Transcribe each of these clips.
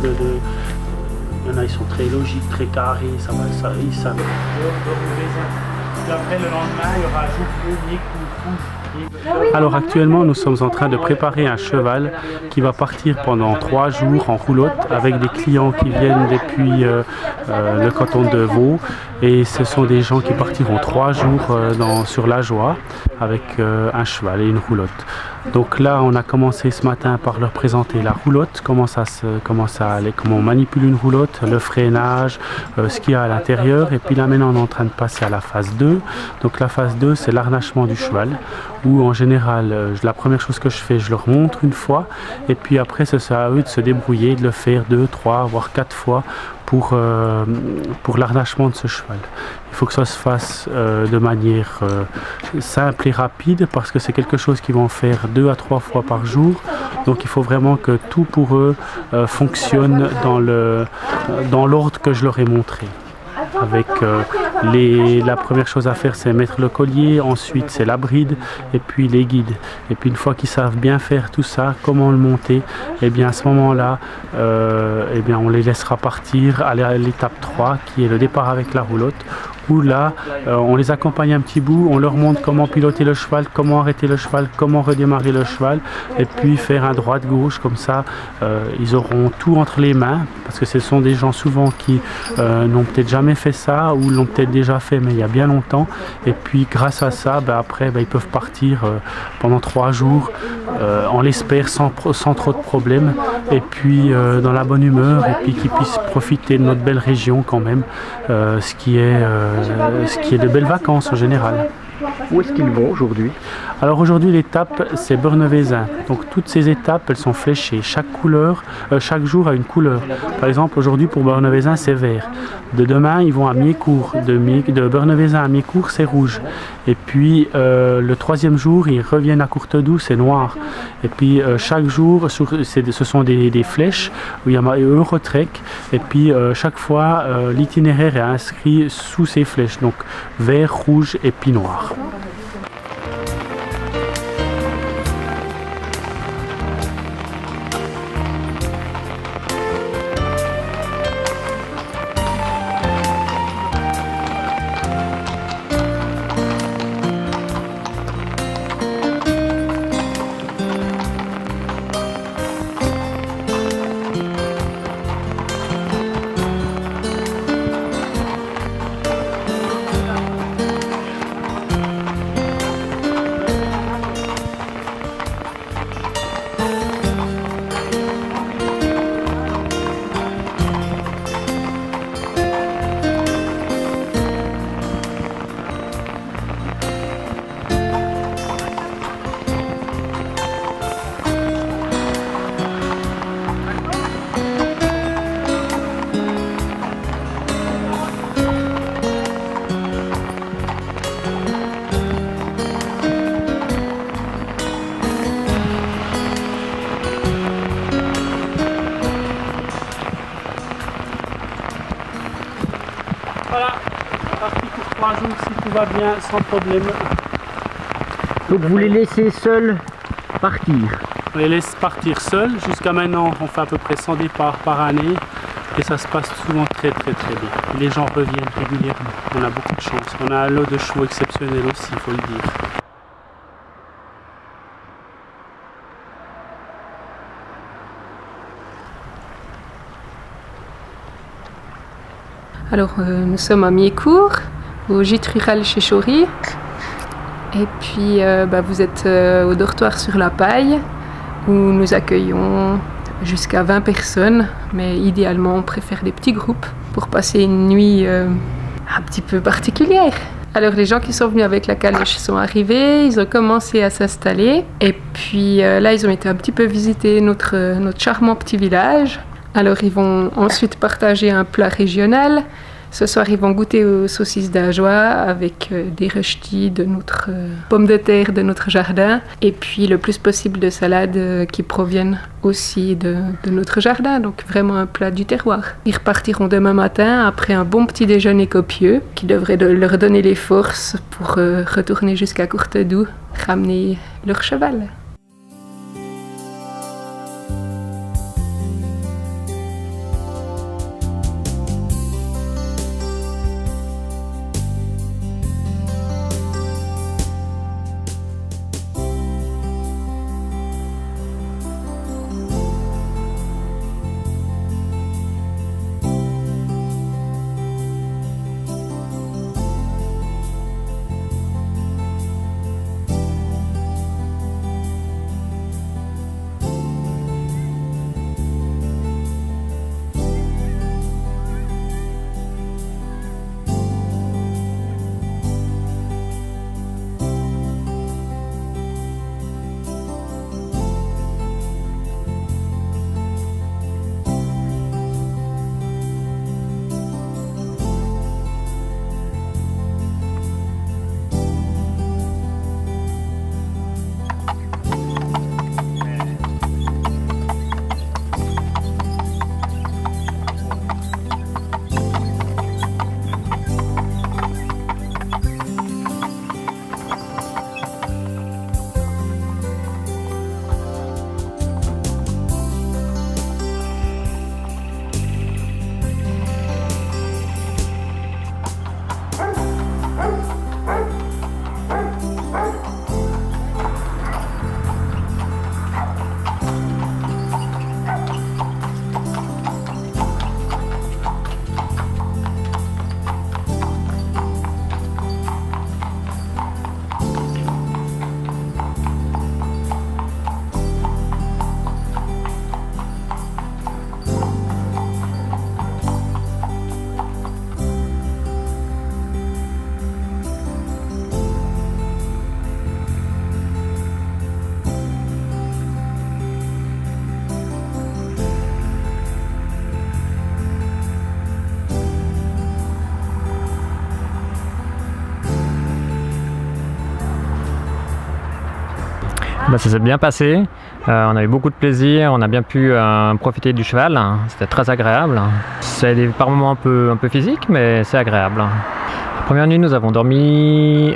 Il y en a, ils sont très logiques, très carrés, ça va, ça, ils savent. Puis après, le lendemain, il y aura jour bleu, rouge. Alors actuellement, nous sommes en train de préparer un cheval qui va partir pendant 3 jours en roulotte avec des clients qui viennent depuis le canton de Vaud. Et ce sont des gens qui partiront 3 jours sur la Joie avec un cheval et une roulotte. Donc là, on a commencé ce matin par leur présenter la roulotte, comment on manipule une roulotte, le freinage, ce qu'il y a à l'intérieur. Et puis là, maintenant, on est en train de passer à la phase 2. Donc la phase 2, c'est l'harnachement du cheval, où en général, la première chose que je fais, je leur montre une fois. Et puis après, c'est à eux de se débrouiller, de le faire 2, 3, voire 4 fois pour l'harnachement de ce cheval. Il faut que ça se fasse de manière simple et rapide parce que c'est quelque chose qu'ils vont faire 2 à 3 fois par jour. Donc il faut vraiment que tout pour eux fonctionne dans l'ordre que je leur ai montré. Avec la première chose à faire, c'est mettre le collier, ensuite c'est la bride et puis les guides. Et puis une fois qu'ils savent bien faire tout ça, comment le monter, et bien à ce moment-là, on les laissera partir à l'étape 3 qui est le départ avec la roulotte. Où là, on les accompagne un petit bout, on leur montre comment piloter le cheval, comment arrêter le cheval, comment redémarrer le cheval, et puis faire un droite-gauche, comme ça, ils auront tout entre les mains, parce que ce sont des gens souvent qui n'ont peut-être jamais fait ça, ou l'ont peut-être déjà fait, mais il y a bien longtemps, et puis grâce à ça, après, ils peuvent partir pendant 3 jours, on l'espère, sans trop de problèmes, et puis dans la bonne humeur, et puis qu'ils puissent profiter de notre belle région quand même, ce qui est de belles vacances en général. Où est-ce qu'ils vont aujourd'hui? Alors aujourd'hui l'étape c'est Beurnevezin. Donc toutes ces étapes elles sont fléchées. Chaque jour a une couleur. Par exemple aujourd'hui pour Beurnevezin c'est vert. De demain ils vont à Miécourt. De Beurnevezin à Miécourt c'est rouge. Et puis le 3e jour ils reviennent à Courtedoux, c'est noir. Et puis chaque jour ce sont des flèches où il y a Eurotrek. Et puis chaque fois l'itinéraire est inscrit sous ces flèches. Donc vert, rouge et puis noir. Voilà, parti pour 3 jours si tout va bien, sans problème. Donc vous les laissez seuls partir? On les laisse partir seuls. Jusqu'à maintenant, on fait à peu près 100 départs par année. Et ça se passe souvent très bien. Et les gens reviennent régulièrement. On a beaucoup de chance. On a un lot de chevaux exceptionnel aussi, il faut le dire. Alors nous sommes à Miécourt, au gîte rural chez Chaury. Et puis vous êtes au dortoir sur la Paille où nous accueillons jusqu'à 20 personnes. Mais idéalement on préfère des petits groupes pour passer une nuit un petit peu particulière. Alors les gens qui sont venus avec la calèche sont arrivés, ils ont commencé à s'installer. Et puis là ils ont été un petit peu visiter notre charmant petit village. Alors ils vont ensuite partager un plat régional. Ce soir, ils vont goûter aux saucisses d'Ajoie avec des rösti de notre pommes de terre de notre jardin et puis le plus possible de salades qui proviennent aussi de notre jardin, donc vraiment un plat du terroir. Ils repartiront demain matin après un bon petit déjeuner copieux qui devrait leur donner les forces pour retourner jusqu'à Courtedoux, ramener leur cheval. Ça s'est bien passé, on a eu beaucoup de plaisir, on a bien pu profiter du cheval, c'était très agréable. C'est par moments un peu physique, mais c'est agréable. La première nuit, nous avons dormi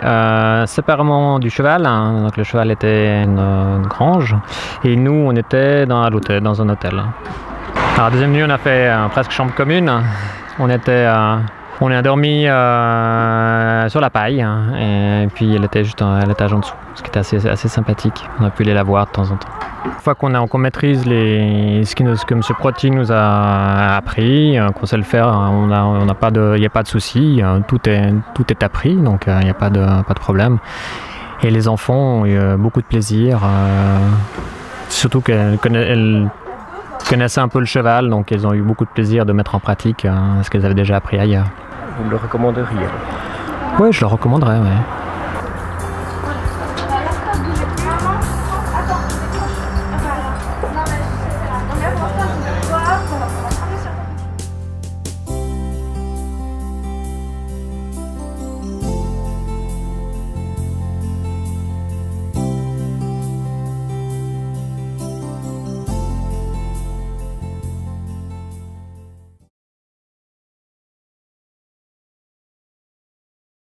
séparément du cheval, donc le cheval était une grange, et nous on était dans un hôtel. Alors, la deuxième nuit, on a fait presque chambre commune, on a dormi sur la paille, et puis elle était juste à l'étage en dessous, ce qui était assez sympathique. On a pu aller la voir de temps en temps. Une fois qu'on maîtrise ce que M. Protti nous a appris, qu'on sait le faire, il n'y a pas de souci, tout est appris, donc il n'y a pas de problème. Et les enfants ont eu beaucoup de plaisir, surtout qu'elles connaissaient un peu le cheval, donc elles ont eu beaucoup de plaisir de mettre en pratique ce qu'elles avaient déjà appris ailleurs. Vous le recommanderiez? Oui, je le recommanderais, ouais.